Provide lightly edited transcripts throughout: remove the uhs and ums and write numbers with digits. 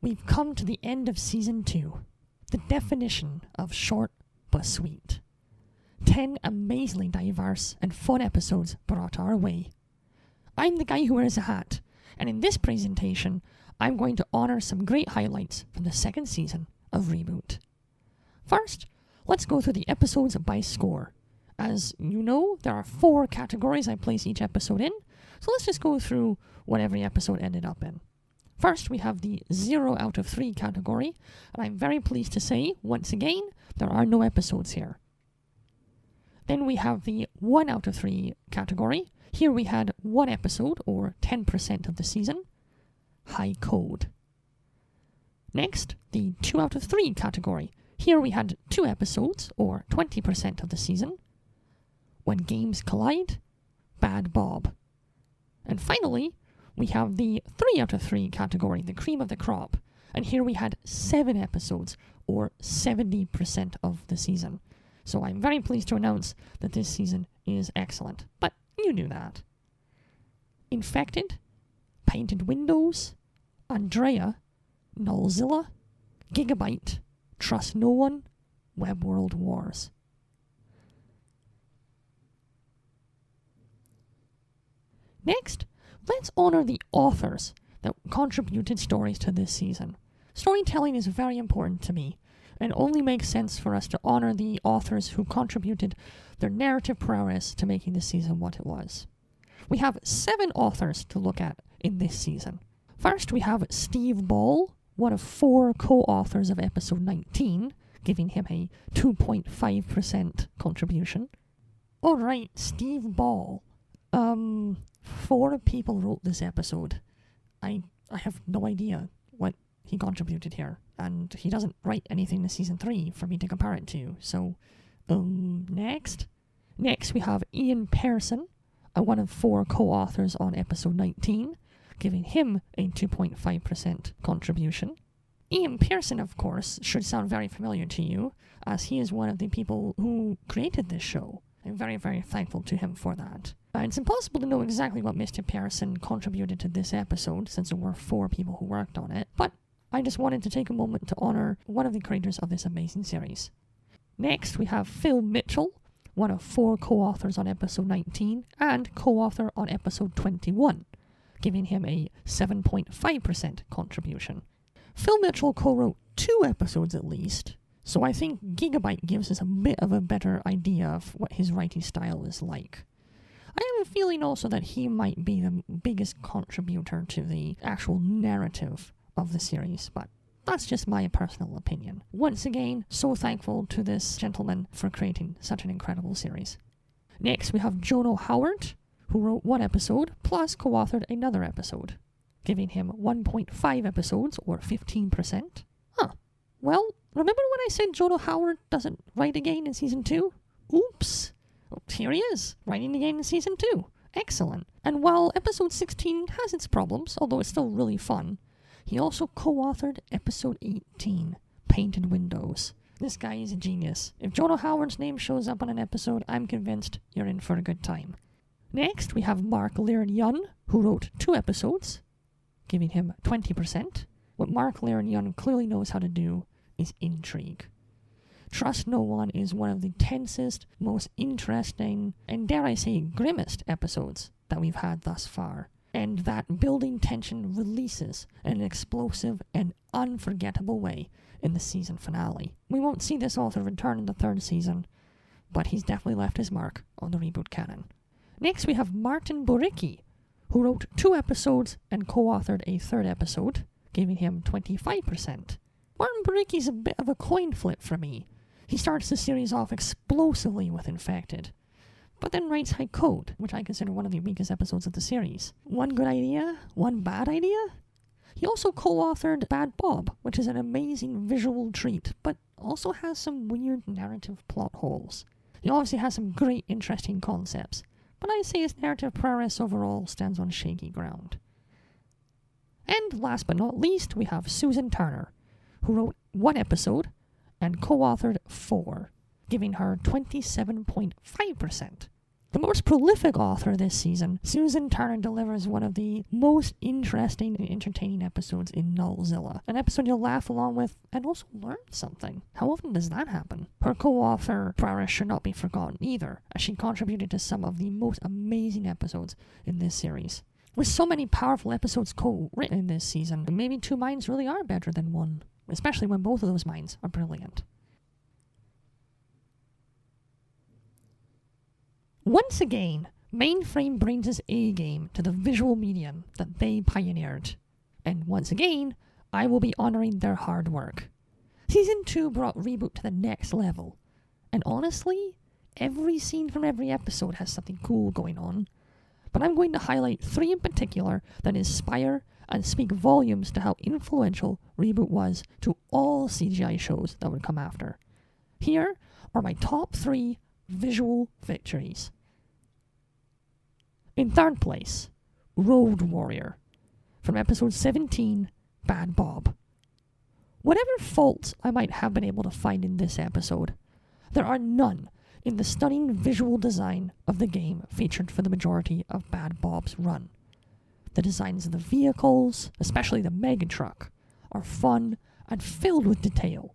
We've come to the end of Season 2, the definition of short but sweet. 10 amazingly diverse and fun episodes brought our way. I'm the guy who wears a hat, and in this presentation, I'm going to honour some great highlights from the second season of Reboot. First, let's go through the episodes by score. As you know, there are 4 categories I place each episode in, so let's just go through what every episode ended up in. First, we have the 0 out of 3 category, and I'm very pleased to say, once again, there are no episodes here. Then we have the 1 out of 3 category. Here we had 1 episode, or 10% of the season. High Code. Next, the 2 out of 3 category. Here we had 2 episodes, or 20% of the season. When Games Collide. Bad Bob. And finally, we have the 3 out of 3 category, the cream of the crop. And here we had 7 episodes, or 70% of the season. So I'm very pleased to announce that this season is excellent. But you knew that. Infected, Painted Windows, Andrea, Nullzilla, Gigabyte, Trust No One, Web World Wars. Next, let's honour the authors that contributed stories to this season. Storytelling is very important to me, and only makes sense for us to honour the authors who contributed their narrative prowess to making this season what it was. We have 7 authors to look at in this season. First, we have Steve Ball, one of 4 co-authors of episode 19, giving him a 2.5% contribution. Alright, Steve Ball. 4 people wrote this episode. I have no idea what he contributed here, and he doesn't write anything in season 3 for me to compare it to, so, next. Next we have Ian Pearson, one of 4 co-authors on episode 19, giving him a 2.5% contribution. Ian Pearson, of course, should sound very familiar to you, as he is one of the people who created this show. I'm very, very thankful to him for that. It's impossible to know exactly what Mr. Pearson contributed to this episode, since there were 4 people who worked on it, but I just wanted to take a moment to honour one of the creators of this amazing series. Next, we have Phil Mitchell, one of 4 co-authors on episode 19, and co-author on episode 21, giving him a 7.5% contribution. Phil Mitchell co-wrote 2 episodes at least, so I think Gigabyte gives us a bit of a better idea of what his writing style is like. I have a feeling also that he might be the biggest contributor to the actual narrative of the series, but that's just my personal opinion. Once again, so thankful to this gentleman for creating such an incredible series. Next, we have Jono Howard, who wrote 1 episode, plus co-authored another episode, giving him 1.5 episodes, or 15%. Well, remember when I said Jono Howard doesn't write again in season 2? Oops! Well, here he is, writing again in season 2. Excellent. And while episode 16 has its problems, although it's still really fun, he also co-authored episode 18, Painted Windows. This guy is a genius. If Jono Howard's name shows up on an episode, I'm convinced you're in for a good time. Next, we have Mark Laird-Yun, who wrote 2 episodes, giving him 20%. What Mark Laird-Yun clearly knows how to do is intrigue. Trust No One is one of the tensest, most interesting, and dare I say, grimmest episodes that we've had thus far. And that building tension releases in an explosive and unforgettable way in the season finale. We won't see this author return in the 3rd season, but he's definitely left his mark on the Reboot canon. Next we have Martin Boricki, who wrote 2 episodes and co-authored a 3rd episode, giving him 25%. Martin Boricki's a bit of a coin flip for me. He starts the series off explosively with Infected, but then writes High Code, which I consider one of the weakest episodes of the series. One good idea, one bad idea? He also co-authored Bad Bob, which is an amazing visual treat, but also has some weird narrative plot holes. He obviously has some great interesting concepts, but I'd say his narrative prowess overall stands on shaky ground. And last but not least, we have Susan Turner, who wrote 1 episode and co-authored 4, giving her 27.5%. The most prolific author this season, Susan Turner delivers one of the most interesting and entertaining episodes in Nullzilla. An episode you'll laugh along with and also learn something. How often does that happen? Her co-author prowess should not be forgotten either, as she contributed to some of the most amazing episodes in this series. With so many powerful episodes co-written in this season, maybe two minds really are better than one, especially when both of those minds are brilliant. Once again, Mainframe brings its A-game to the visual medium that they pioneered. And once again, I will be honouring their hard work. Season 2 brought Reboot to the next level. And honestly, every scene from every episode has something cool going on. But I'm going to highlight 3 in particular that inspire and speak volumes to how influential Reboot was to all CGI shows that would come after. Here are my top 3 visual victories. In third place, Road Warrior, from episode 17, Bad Bob. Whatever faults I might have been able to find in this episode, there are none in the stunning visual design of the game featured for the majority of Bad Bob's run. The designs of the vehicles, especially the Mega Truck, are fun and filled with detail.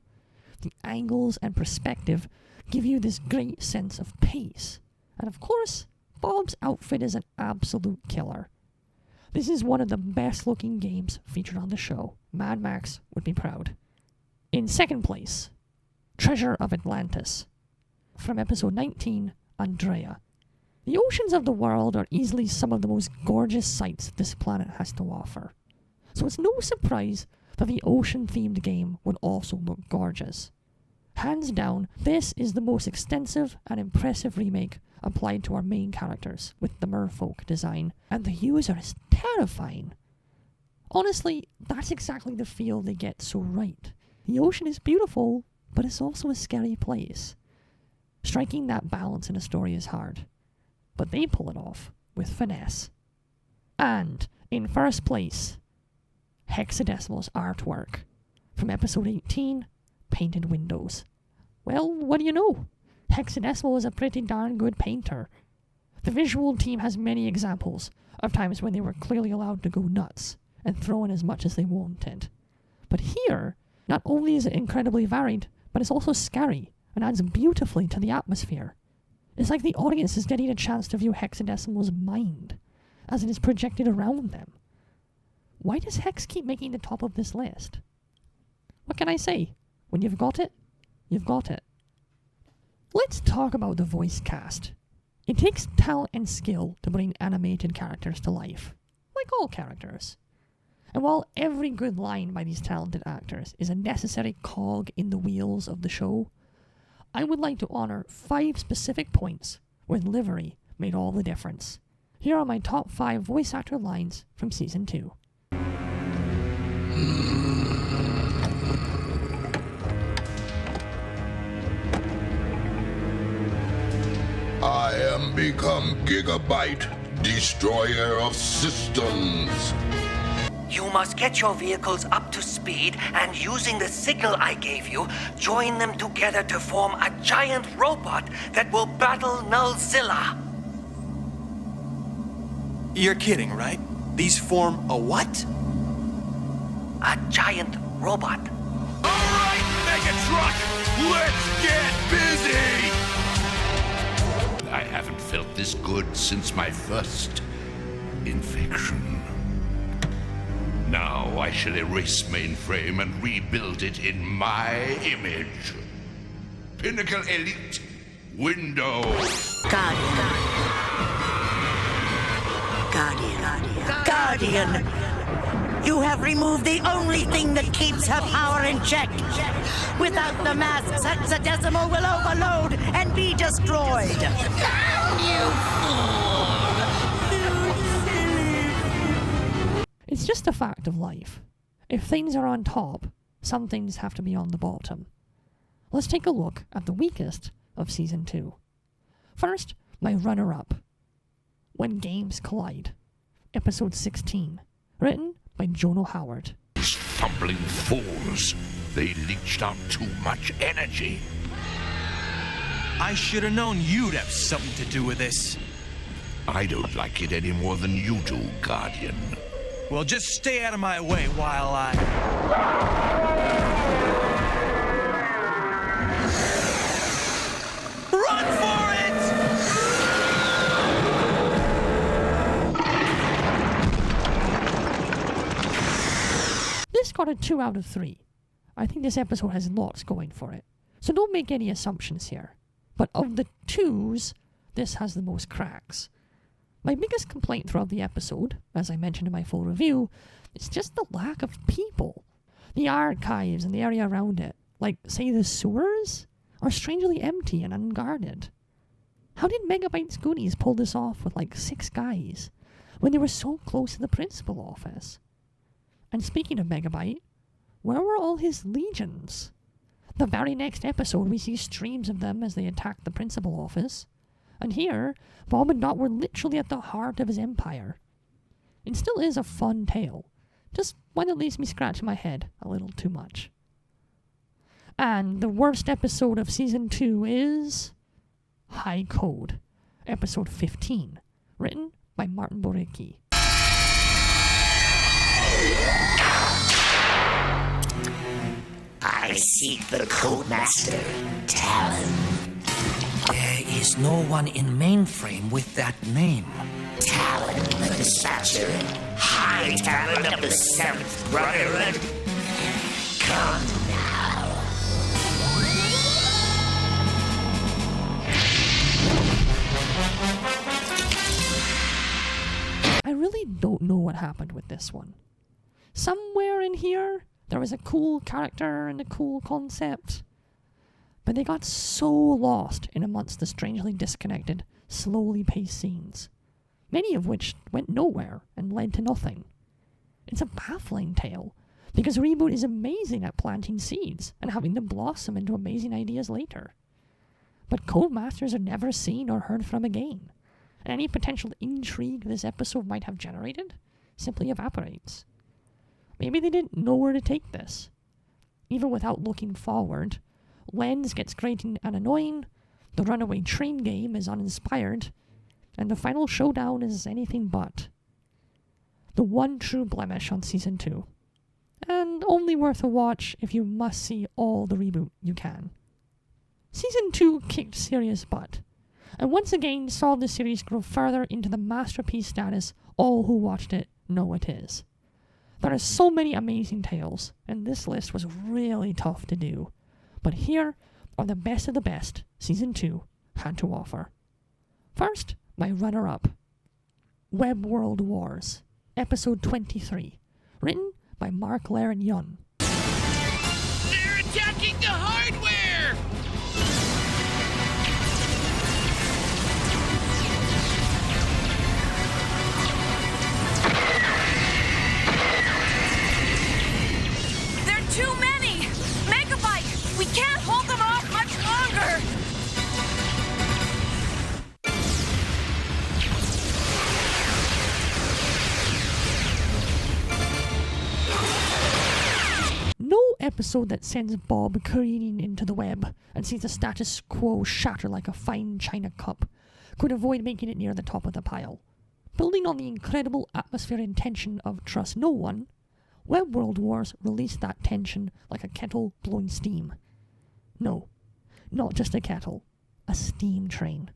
The angles and perspective give you this great sense of pace. And of course, Bob's outfit is an absolute killer. This is one of the best looking games featured on the show. Mad Max would be proud. In second place, Treasure of Atlantis, from episode 19, Andrea. The oceans of the world are easily some of the most gorgeous sights this planet has to offer. So it's no surprise that the ocean-themed game would also look gorgeous. Hands down, this is the most extensive and impressive remake applied to our main characters with the merfolk design, and the hues are terrifying. Honestly, that's exactly the feel they get so right. The ocean is beautiful, but it's also a scary place. Striking that balance in a story is hard, but they pull it off with finesse. And, in first place, Hexadecimal's artwork, from episode 18, Painted Windows. Well, what do you know? Hexadecimal is a pretty darn good painter. The visual team has many examples of times when they were clearly allowed to go nuts and throw in as much as they wanted. But here, not only is it incredibly varied, but it's also scary and adds beautifully to the atmosphere. It's like the audience is getting a chance to view Hexadecimal's mind as it is projected around them. Why does Hex keep making the top of this list? What can I say? When you've got it, you've got it. Let's talk about the voice cast. It takes talent and skill to bring animated characters to life, like all characters. And while every good line by these talented actors is a necessary cog in the wheels of the show, I would like to honor 5 specific points where livery made all the difference. Here are my top 5 voice actor lines from Season 2. I am become Gigabyte, destroyer of systems. You must get your vehicles up to speed and, using the signal I gave you, join them together to form a giant robot that will battle Nullzilla. You're kidding, right? These form a what? A giant robot. All right, Megatruck, let's get busy! I haven't felt this good since my first infection. Now I shall erase Mainframe and rebuild it in my image. Pinnacle Elite Windows. Guardian. You have removed the only thing that keeps her power in check. Without the masks, Hexadecimal will overload and be destroyed. It's just a fact of life. If things are on top, some things have to be on the bottom. Let's take a look at the weakest of Season 2. First, my runner-up, When Games Collide, Episode 16, written by Jono Howard. These fumbling fools. They leached out too much energy. I should have known you'd have something to do with this. I don't like it any more than you do, Guardian. Well, just stay out of my way while I... Run for it! This got a 2 out of 3. I think this episode has lots going for it, so don't make any assumptions here. But of the 2s, this has the most cracks. My biggest complaint throughout the episode, as I mentioned in my full review, is just the lack of people. The archives and the area around it, like, say, the sewers, are strangely empty and unguarded. How did Megabyte's Goonies pull this off with, like, 6 guys, when they were so close to the principal office? And speaking of Megabyte, where were all his legions? The very next episode, we see streams of them as they attack the principal office. And here, Bob and Dot were literally at the heart of his empire. It still is a fun tale, just one that leaves me scratching my head a little too much. And the worst episode of Season 2 is... High Code, Episode 15, written by Martin Boricki. I seek the Codemaster, Talon. There is no one in Mainframe with that name. Talon the Dispatcher, High Talon of the 7th Brotherhood. Come now. I really don't know what happened with this one. Somewhere in here, there was a cool character and a cool concept. But they got so lost in amongst the strangely disconnected, slowly paced scenes, many of which went nowhere and led to nothing. It's a baffling tale, because Reboot is amazing at planting seeds and having them blossom into amazing ideas later. But Codemasters are never seen or heard from again, and any potential intrigue this episode might have generated simply evaporates. Maybe they didn't know where to take this. Even without looking forward, Lens gets grating and annoying, the runaway train game is uninspired, and the final showdown is anything but. The one true blemish on Season 2. And only worth a watch if you must see all the Reboot you can. Season 2 kicked serious butt, and once again saw the series grow further into the masterpiece status all who watched it know it is. There are so many amazing tales, and this list was really tough to do. But here are the best of the best Season 2 had to offer. First, my runner-up, Web World Wars, Episode 23, written by Mark Laren Yun. They're attacking the hardware! Too many! Megabyte! We can't hold them off much longer! No episode that sends Bob careening into the web and sees the status quo shatter like a fine china cup could avoid making it near the top of the pile. Building on the incredible atmosphere and tension of Trust No One, Web World Wars released that tension like a kettle blowing steam. No, not just a kettle, a steam train.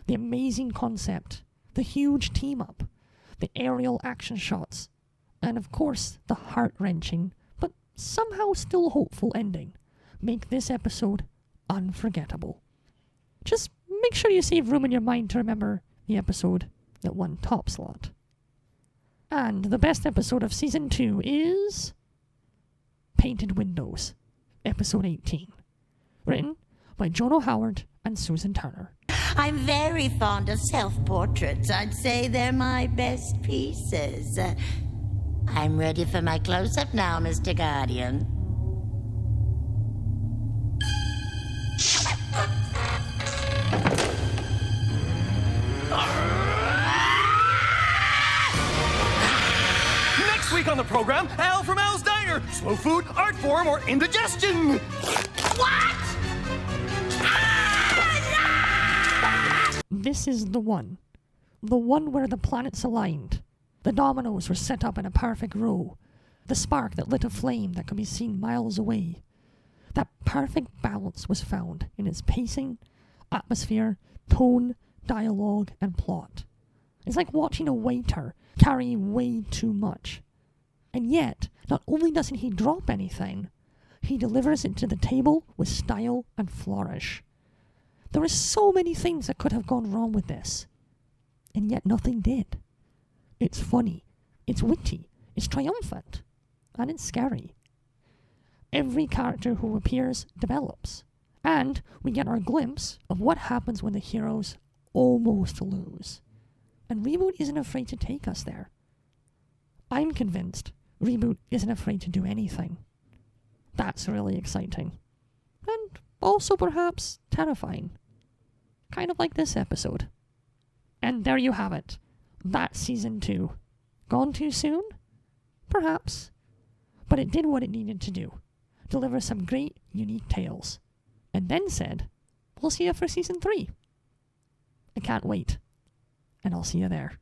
The amazing concept, the huge team-up, the aerial action shots, and of course the heart-wrenching, but somehow still hopeful ending make this episode unforgettable. Just make sure you save room in your mind to remember the episode that won top slot. And the best episode of Season 2 is... Painted Windows, Episode 18. Written by Jono Howard and Susan Turner. I'm very fond of self-portraits. I'd say they're my best pieces. I'm ready for my close-up now, Mr. Guardian. Next week on the program, Al from Al's Diner. Slow food, art form, or indigestion. What? This is the one. The one where the planets aligned. The dominoes were set up in a perfect row. The spark that lit a flame that could be seen miles away. That perfect balance was found in its pacing, atmosphere, tone, dialogue, and plot. It's like watching a waiter carry way too much. And yet, not only doesn't he drop anything, he delivers it to the table with style and flourish. There are so many things that could have gone wrong with this, and yet nothing did. It's funny, it's witty, it's triumphant, and it's scary. Every character who appears develops, and we get our glimpse of what happens when the heroes almost lose. And Reboot isn't afraid to take us there. I'm convinced Reboot isn't afraid to do anything. That's really exciting. And also perhaps terrifying. Kind of like this episode. And there you have it. That's season 2. Gone too soon? Perhaps. But it did what it needed to do. Deliver some great, unique tales. And then said, we'll see you for season 3. I can't wait. And I'll see you there.